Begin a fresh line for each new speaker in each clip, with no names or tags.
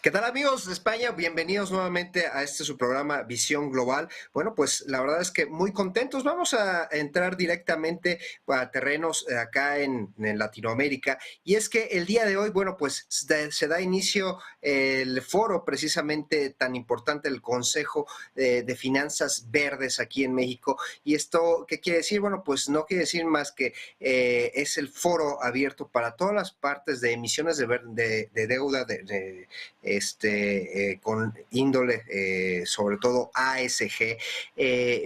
¿Qué tal amigos de España? Bienvenidos nuevamente a este su programa Visión Global. Bueno, pues la verdad es que muy contentos. Vamos a entrar directamente a terrenos acá en Latinoamérica. Y es que el día de hoy, bueno, pues se da inicio el foro precisamente tan importante, el Consejo de Finanzas Verdes aquí en México. ¿Y esto qué quiere decir? Bueno, pues no quiere decir más que es el foro abierto para todas las partes de emisiones de deuda con índole, sobre todo ASG.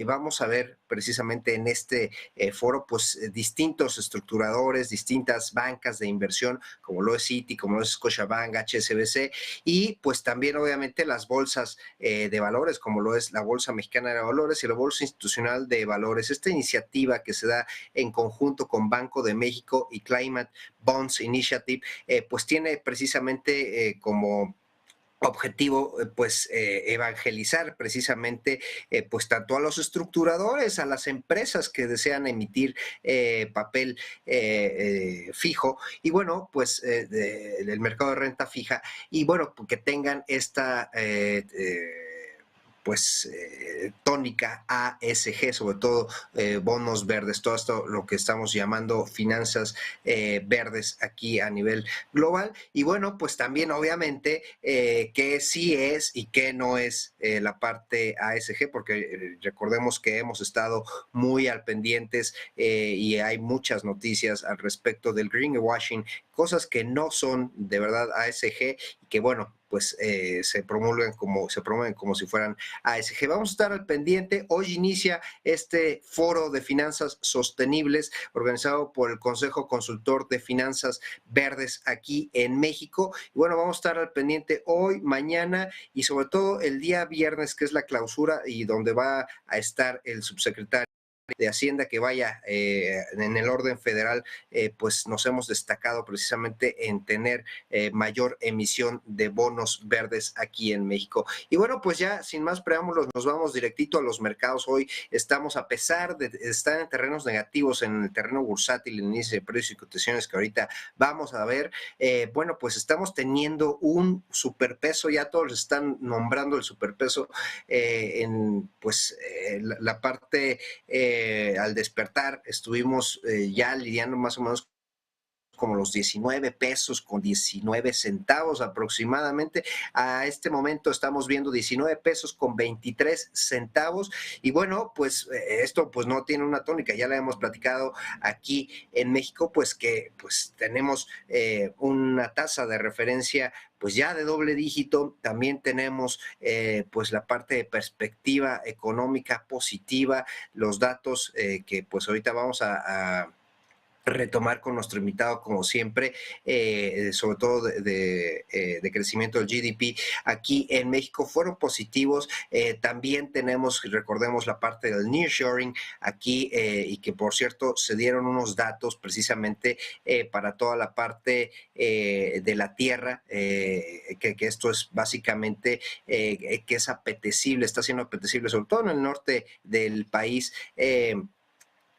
Vamos a ver precisamente en este foro, pues distintos estructuradores, distintas bancas de inversión, como lo es Citi, como lo es Scotiabank, HSBC, y pues también obviamente las bolsas de valores, como lo es la Bolsa Mexicana de Valores y la Bolsa Institucional de Valores. Esta iniciativa que se da en conjunto con Banco de México y Climate Bonds Initiative, pues tiene precisamente como objetivo pues evangelizar precisamente pues tanto a los estructuradores, a las empresas que desean emitir papel fijo y bueno pues del mercado de renta fija y bueno que tengan esta pues tónica ASG, sobre todo bonos verdes, todo esto lo que estamos llamando finanzas verdes aquí a nivel global. Y bueno, pues también obviamente qué sí es y qué no es la parte ASG, porque recordemos que hemos estado muy al pendientes y hay muchas noticias al respecto del greenwashing, cosas que no son de verdad ASG y que bueno, pues se promueven como si fueran ASG. Vamos a estar al pendiente. Hoy inicia este foro de finanzas sostenibles organizado por el Consejo Consultor de Finanzas Verdes aquí en México. Y bueno, vamos a estar al pendiente hoy, mañana y sobre todo el día viernes, que es la clausura y donde va a estar el subsecretario de Hacienda que vaya en el orden federal, pues nos hemos destacado precisamente en tener mayor emisión de bonos verdes aquí en México. Y bueno, pues ya sin más preámbulos, nos vamos directito a los mercados. Hoy estamos, a pesar de estar en terrenos negativos, en el terreno bursátil, el índice de precios y cotizaciones que ahorita vamos a ver, bueno, pues estamos teniendo un superpeso, ya todos están nombrando el superpeso en pues la parte al despertar estuvimos ya lidiando más o menos como los 19 pesos con 19 centavos aproximadamente. A este momento estamos viendo 19 pesos con 23 centavos. Y bueno, pues esto pues no tiene una tónica. Ya le hemos platicado aquí en México, pues que pues tenemos una tasa de referencia pues ya de doble dígito. También tenemos pues la parte de perspectiva económica positiva, los datos que pues ahorita vamos a retomar con nuestro invitado como siempre, sobre todo de crecimiento del GDP aquí en México fueron positivos. También tenemos, recordemos, la parte del nearshoring aquí y que por cierto se dieron unos datos precisamente para toda la parte de la tierra, que esto es básicamente que es apetecible, está siendo apetecible, sobre todo en el norte del país.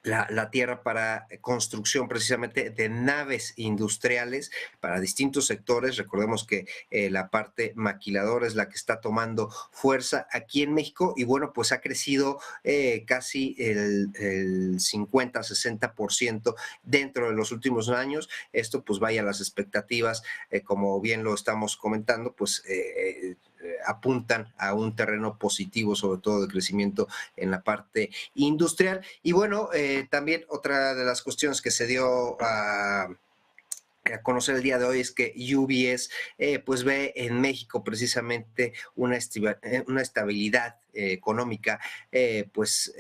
La tierra para construcción precisamente de naves industriales para distintos sectores. Recordemos que la parte maquiladora es la que está tomando fuerza aquí en México y bueno, pues ha crecido casi el 50-60% dentro de los últimos años. Esto pues vaya a las expectativas, como bien lo estamos comentando, pues apuntan a un terreno positivo, sobre todo de crecimiento en la parte industrial. Y bueno, también otra de las cuestiones que se dio a conocer el día de hoy es que UBS pues ve en México precisamente una estabilidad económica pues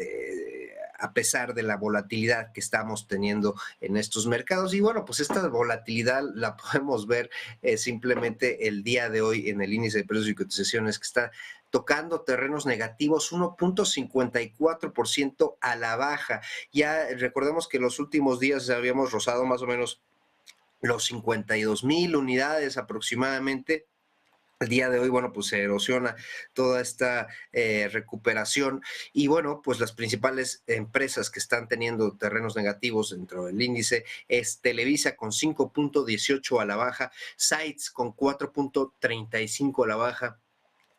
a pesar de la volatilidad que estamos teniendo en estos mercados. Y bueno, pues esta volatilidad la podemos ver simplemente el día de hoy en el índice de precios y cotizaciones que está tocando terrenos negativos, 1.54% a la baja. Ya recordemos que los últimos días habíamos rozado más o menos los 52,000 unidades aproximadamente. El día de hoy, bueno, pues se erosiona toda esta recuperación y bueno, pues las principales empresas que están teniendo terrenos negativos dentro del índice es Televisa con 5.18 a la baja, Sites con 4.35 a la baja,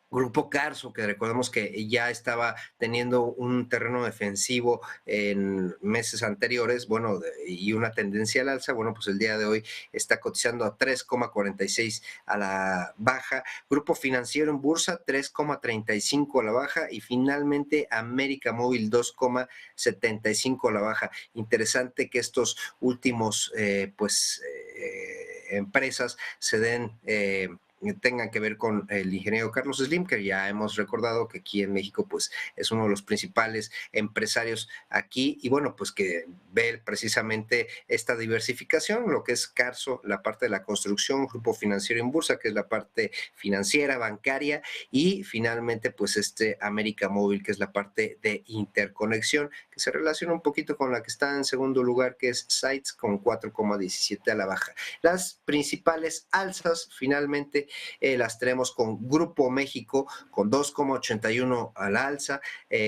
Grupo Carso, que recordemos que ya estaba teniendo un terreno defensivo en meses anteriores, bueno, y una tendencia al alza, bueno, pues el día de hoy está cotizando a 3,46 a la baja. Grupo Financiero en Bursa, 3,35 a la baja. Y finalmente América Móvil, 2,75 a la baja. Interesante que estos últimos, empresas se den tengan que ver con el ingeniero Carlos Slim, que ya hemos recordado que aquí en México pues es uno de los principales empresarios aquí y bueno, pues que ve precisamente esta diversificación, lo que es Carso, la parte de la construcción, Grupo Financiero en Bursa, que es la parte financiera, bancaria y finalmente pues América Móvil, que es la parte de interconexión, que se relaciona un poquito con la que está en segundo lugar, que es Sites con 4,17 a la baja. Las principales alzas finalmente las tenemos con Grupo México con 2,81 a la alza,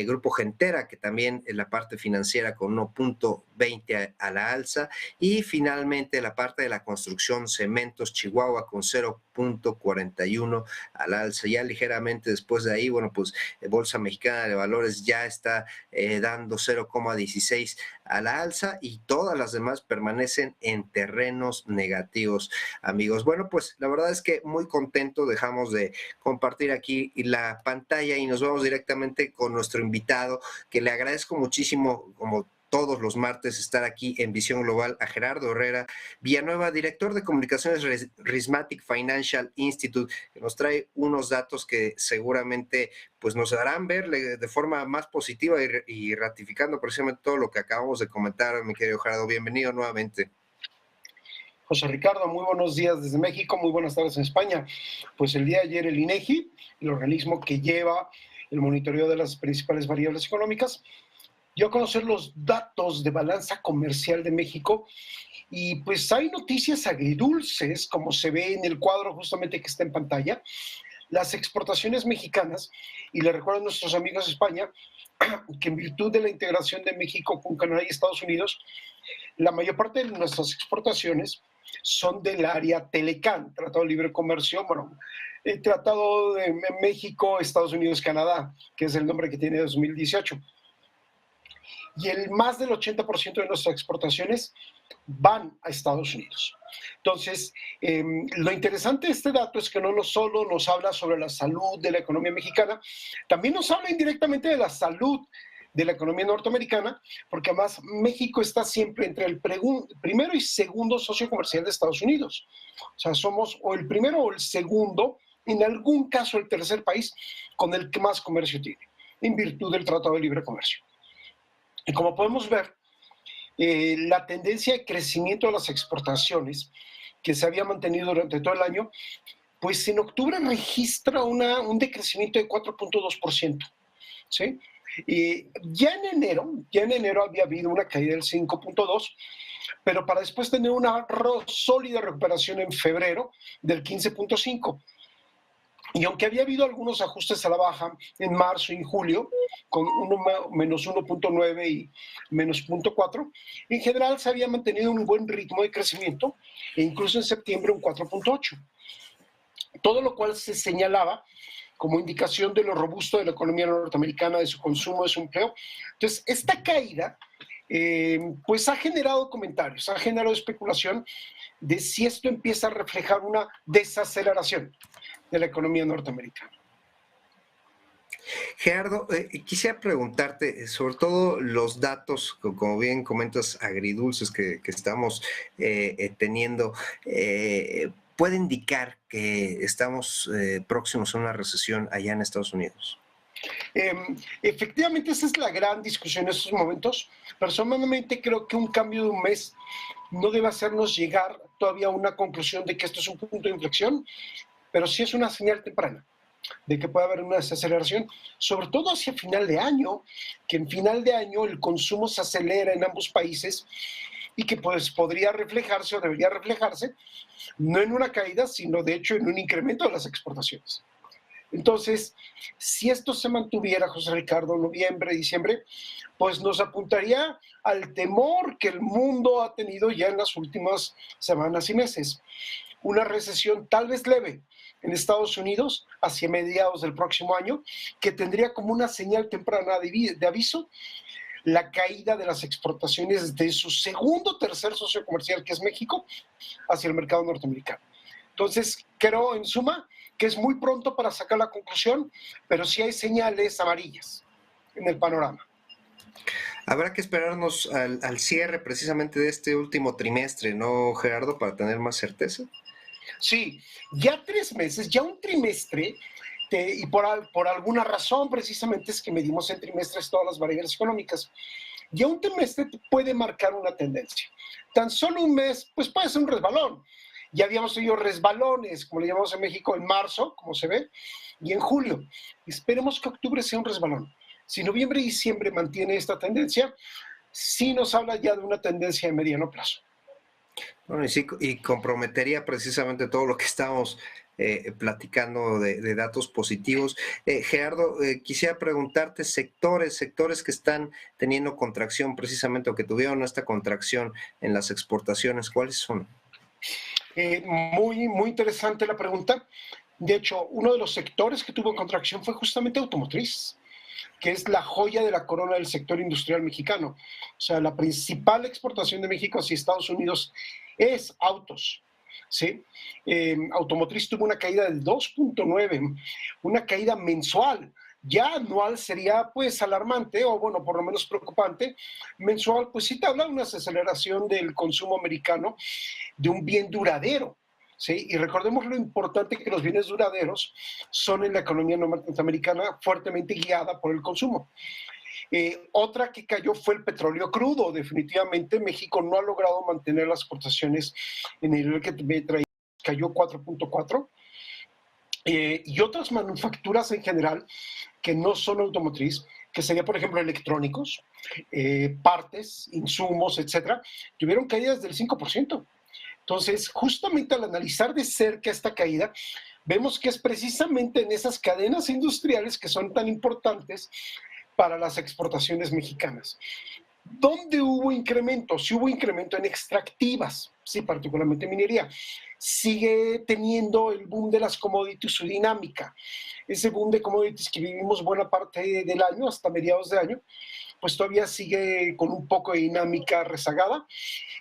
Grupo Gentera que también en la parte financiera con 1,20 a la alza y finalmente la parte de la construcción Cementos Chihuahua con 0,41 al alza. Ya ligeramente después de ahí, bueno, pues Bolsa Mexicana de Valores ya está dando 0,16 a la alza y todas las demás permanecen en terrenos negativos, amigos. Bueno, pues la verdad es que muy contento, dejamos de compartir aquí la pantalla y nos vamos directamente con nuestro invitado, que le agradezco muchísimo, como todos los martes, estar aquí en Visión Global, a Gerardo Herrera Villanueva, director de comunicaciones Rismatic Financial Institute, que nos trae unos datos que seguramente pues nos harán ver de forma más positiva y ratificando precisamente todo lo que acabamos de comentar, mi querido Gerardo. Bienvenido nuevamente.
José Ricardo, muy buenos días desde México, muy buenas tardes en España. Pues el día de ayer el INEGI, el organismo que lleva el monitoreo de las principales variables económicas, dio a conocer los datos de balanza comercial de México y pues hay noticias agridulces, como se ve en el cuadro justamente que está en pantalla. Las exportaciones mexicanas, y le recuerdo a nuestros amigos de España, que en virtud de la integración de México con Canadá y Estados Unidos, la mayor parte de nuestras exportaciones son del área Telecan, Tratado de Libre Comercio, bueno, el Tratado de México, Estados Unidos, Canadá, que es el nombre que tiene 2018. Y el más del 80% de nuestras exportaciones van a Estados Unidos. Entonces, lo interesante de este dato es que no solo nos habla sobre la salud de la economía mexicana, también nos habla indirectamente de la salud de la economía norteamericana, porque además México está siempre entre el primero y segundo socio comercial de Estados Unidos. O sea, somos o el primero o el segundo, en algún caso el tercer país con el que más comercio tiene, en virtud del Tratado de Libre Comercio. Y como podemos ver, la tendencia de crecimiento de las exportaciones que se había mantenido durante todo el año, pues en octubre registra un decrecimiento de 4.2%, ¿sí? Ya en enero había habido una caída del 5.2%, pero para después tener una sólida recuperación en febrero del 15.5%. Y aunque había habido algunos ajustes a la baja en marzo y en julio, con menos 1.9 y menos 0.4, en general se había mantenido un buen ritmo de crecimiento, e incluso en septiembre un 4.8. Todo lo cual se señalaba como indicación de lo robusto de la economía norteamericana, de su consumo, de su empleo. Entonces, esta caída pues ha generado comentarios, ha generado especulación de si esto empieza a reflejar una desaceleración de la economía norteamericana.
Gerardo, quisiera preguntarte, sobre todo los datos, como bien comentas, agridulces que estamos teniendo, ¿puede indicar que estamos próximos a una recesión allá en Estados Unidos?
Efectivamente, esa es la gran discusión en estos momentos. Personalmente creo que un cambio de un mes no debe hacernos llegar todavía a una conclusión de que esto es un punto de inflexión, pero sí es una señal temprana de que puede haber una desaceleración, sobre todo hacia final de año, que en final de año el consumo se acelera en ambos países y que pues podría reflejarse o debería reflejarse no en una caída, sino de hecho en un incremento de las exportaciones. Entonces, si esto se mantuviera, José Ricardo, noviembre, diciembre, pues nos apuntaría al temor que el mundo ha tenido ya en las últimas semanas y meses. Una recesión tal vez leve en Estados Unidos hacia mediados del próximo año, que tendría como una señal temprana de aviso la caída de las exportaciones de su segundo o tercer socio comercial, que es México, hacia el mercado norteamericano. Entonces, creo en suma que es muy pronto para sacar la conclusión, pero sí hay señales amarillas en el panorama.
Habrá que esperarnos al cierre precisamente de este último trimestre, ¿no, Gerardo? Para tener más certeza.
Sí, ya 3 meses, ya un trimestre, y por alguna razón precisamente es que medimos en trimestres todas las variables económicas, ya un trimestre puede marcar una tendencia. Tan solo un mes, pues puede ser un resbalón. Ya habíamos tenido resbalones, como le llamamos en México, en marzo, como se ve, y en julio. Esperemos que octubre sea un resbalón. Si noviembre y diciembre mantiene esta tendencia, sí nos habla ya de una tendencia de mediano plazo.
Bueno, y sí, y comprometería precisamente todo lo que estamos platicando de datos positivos. Gerardo, quisiera preguntarte sectores que están teniendo contracción precisamente o que tuvieron esta contracción en las exportaciones, ¿cuáles son?
Muy interesante la pregunta. De hecho, uno de los sectores que tuvo contracción fue justamente automotriz, que es la joya de la corona del sector industrial mexicano. O sea, la principal exportación de México hacia Estados Unidos es autos. ¿Sí? Automotriz tuvo una caída del 2.9, una caída mensual. Ya anual sería pues alarmante o bueno, por lo menos preocupante. Mensual pues sí te habla de una desaceleración del consumo americano de un bien duradero. ¿Sí? Y recordemos lo importante que los bienes duraderos son en la economía norteamericana fuertemente guiada por el consumo. Otra que cayó fue el petróleo crudo. Definitivamente México no ha logrado mantener las exportaciones en el nivel que traía, cayó 4.4. Y otras manufacturas en general que no son automotriz, que sería, por ejemplo, electrónicos, partes, insumos, etcétera, tuvieron caídas del 5%. Entonces, justamente al analizar de cerca esta caída, vemos que es precisamente en esas cadenas industriales que son tan importantes para las exportaciones mexicanas. ¿Dónde hubo incremento? Sí hubo incremento en extractivas, sí, particularmente minería. Sigue teniendo el boom de las commodities su dinámica. Ese boom de commodities que vivimos buena parte del año, hasta mediados de año, pues todavía sigue con un poco de dinámica rezagada.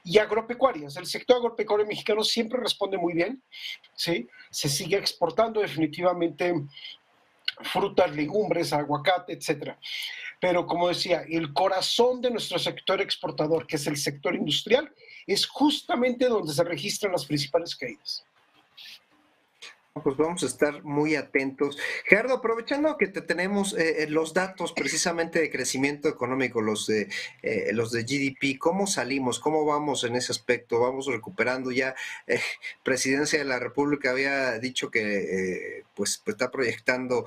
Y agropecuarias, el sector agropecuario mexicano siempre responde muy bien, ¿sí? Se sigue exportando definitivamente frutas, legumbres, aguacate, etcétera. Pero como decía, el corazón de nuestro sector exportador, que es el sector industrial, es justamente donde se registran las principales caídas.
Pues vamos a estar muy atentos. Gerardo, aprovechando que te tenemos los datos precisamente de crecimiento económico, los de GDP, ¿cómo salimos? ¿Cómo vamos en ese aspecto? ¿Vamos recuperando ya? Presidencia de la República había dicho que pues está proyectando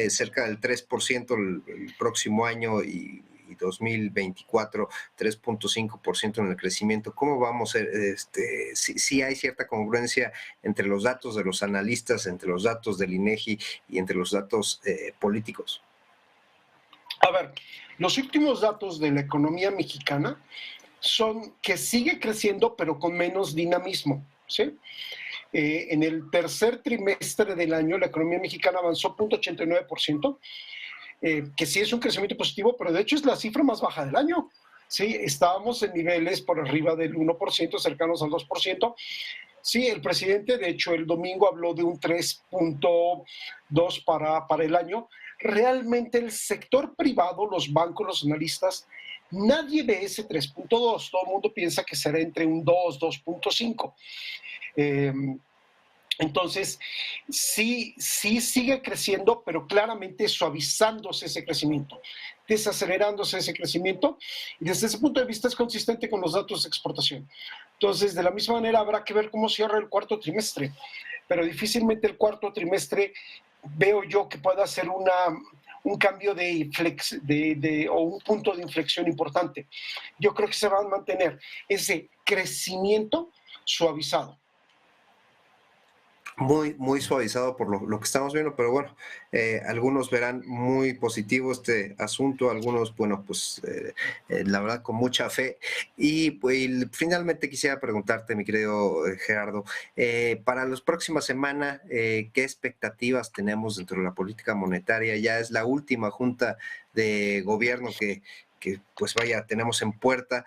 cerca del 3% el próximo año y 2024, 3.5% en el crecimiento. ¿Cómo vamos? Si hay cierta congruencia entre los datos de los analistas, entre los datos del INEGI y entre los datos políticos.
A ver, los últimos datos de la economía mexicana son que sigue creciendo, pero con menos dinamismo, ¿sí? En el tercer trimestre del año, la economía mexicana avanzó 0.89%, que sí es un crecimiento positivo, pero de hecho es la cifra más baja del año. Sí, estábamos en niveles por arriba del 1%, cercanos al 2%. Sí, el presidente, de hecho, el domingo habló de un 3.2 para el año. Realmente el sector privado, los bancos, los analistas, nadie ve ese 3.2. Todo el mundo piensa que será entre un 2, 2.5. Entonces, sí sigue creciendo, pero claramente suavizándose ese crecimiento, desacelerándose ese crecimiento, y desde ese punto de vista es consistente con los datos de exportación. Entonces, de la misma manera, habrá que ver cómo cierra el cuarto trimestre, pero difícilmente el cuarto trimestre veo yo que pueda ser un cambio o un punto de inflexión importante. Yo creo que se va a mantener ese crecimiento suavizado.
Muy suavizado por lo que estamos viendo, pero bueno, algunos verán muy positivo este asunto, algunos, bueno, pues la verdad con mucha fe. Y pues, finalmente quisiera preguntarte, mi querido Gerardo, para las próximas semanas, ¿qué expectativas tenemos dentro de la política monetaria? Ya es la última junta de gobierno que pues vaya, tenemos en puerta.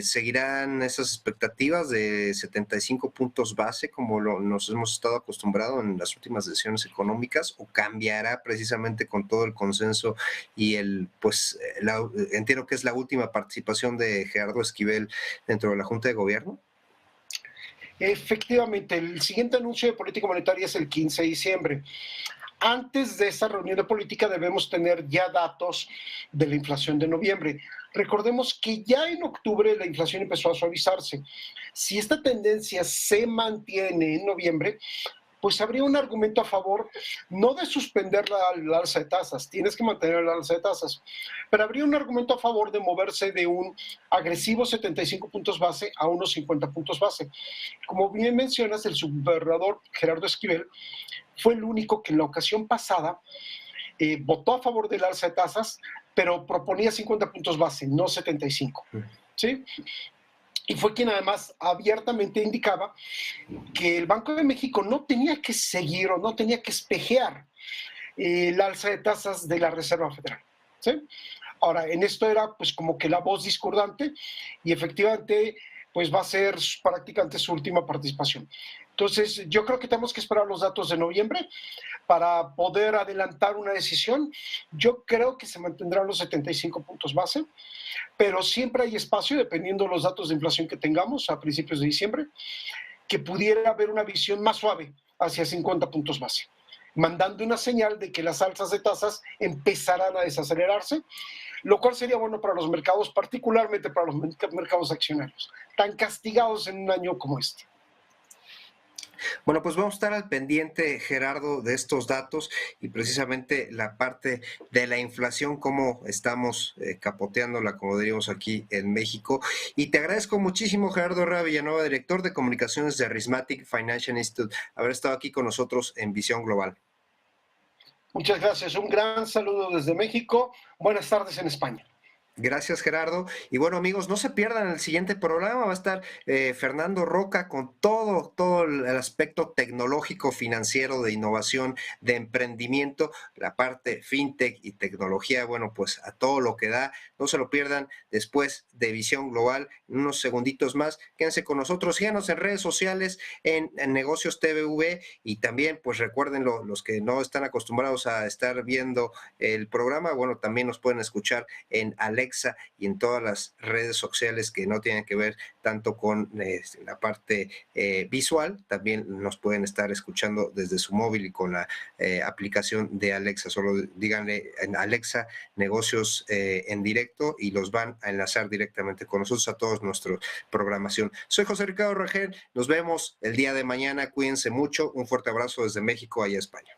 ¿Seguirán esas expectativas de 75 puntos base como nos hemos estado acostumbrados en las últimas decisiones económicas, o cambiará precisamente con todo el consenso y entiendo que es la última participación de Gerardo Esquivel dentro de la Junta de Gobierno?
Efectivamente, el siguiente anuncio de política monetaria es el 15 de diciembre. Antes de esa reunión de política debemos tener ya datos de la inflación de noviembre. Recordemos que ya en octubre la inflación empezó a suavizarse. Si esta tendencia se mantiene en noviembre, pues habría un argumento a favor, no de suspender la alza de tasas, tienes que mantener la alza de tasas, pero habría un argumento a favor de moverse de un agresivo 75 puntos base a unos 50 puntos base. Como bien mencionas, el subgobernador Gerardo Esquivel fue el único que en la ocasión pasada votó a favor del alza de tasas, pero proponía 50 puntos base, no 75. ¿Sí? Y fue quien además abiertamente indicaba que el Banco de México no tenía que seguir o no tenía que espejear el alza de tasas de la Reserva Federal. ¿Sí? Ahora, en esto era pues como que la voz discordante, y efectivamente pues va a ser prácticamente su última participación. Entonces, yo creo que tenemos que esperar los datos de noviembre para poder adelantar una decisión. Yo creo que se mantendrán los 75 puntos base, pero siempre hay espacio, dependiendo de los datos de inflación que tengamos a principios de diciembre, que pudiera haber una visión más suave hacia 50 puntos base, mandando una señal de que las alzas de tasas empezarán a desacelerarse, lo cual sería bueno para los mercados, particularmente para los mercados accionarios, tan castigados en un año como este.
Bueno, pues vamos a estar al pendiente, Gerardo, de estos datos y precisamente la parte de la inflación, cómo estamos capoteándola, como diríamos aquí en México. Y te agradezco muchísimo, Gerardo Herrera Villanueva, director de comunicaciones de Arithmetic Financial Institute, haber estado aquí con nosotros en Visión Global.
Muchas gracias. Un gran saludo desde México. Buenas tardes en España.
Gracias, Gerardo. Y bueno, amigos, no se pierdan el siguiente programa. Va a estar Fernando Roca con todo el aspecto tecnológico, financiero, de innovación, de emprendimiento, la parte fintech y tecnología. Bueno, pues a todo lo que da. No se lo pierdan después de Visión Global. En unos segunditos más, quédense con nosotros. Síganos en redes sociales, en Negocios TV, y también, pues recuerden, los que no están acostumbrados a estar viendo el programa, bueno, también nos pueden escuchar en Alexa y en todas las redes sociales que no tienen que ver tanto con la parte visual. También nos pueden estar escuchando desde su móvil y con la aplicación de Alexa. Solo díganle en Alexa negocios en directo y los van a enlazar directamente con nosotros a toda nuestra programación. Soy José Ricardo Rangel. Nos vemos el día de mañana. Cuídense mucho. Un fuerte abrazo desde México allá a España.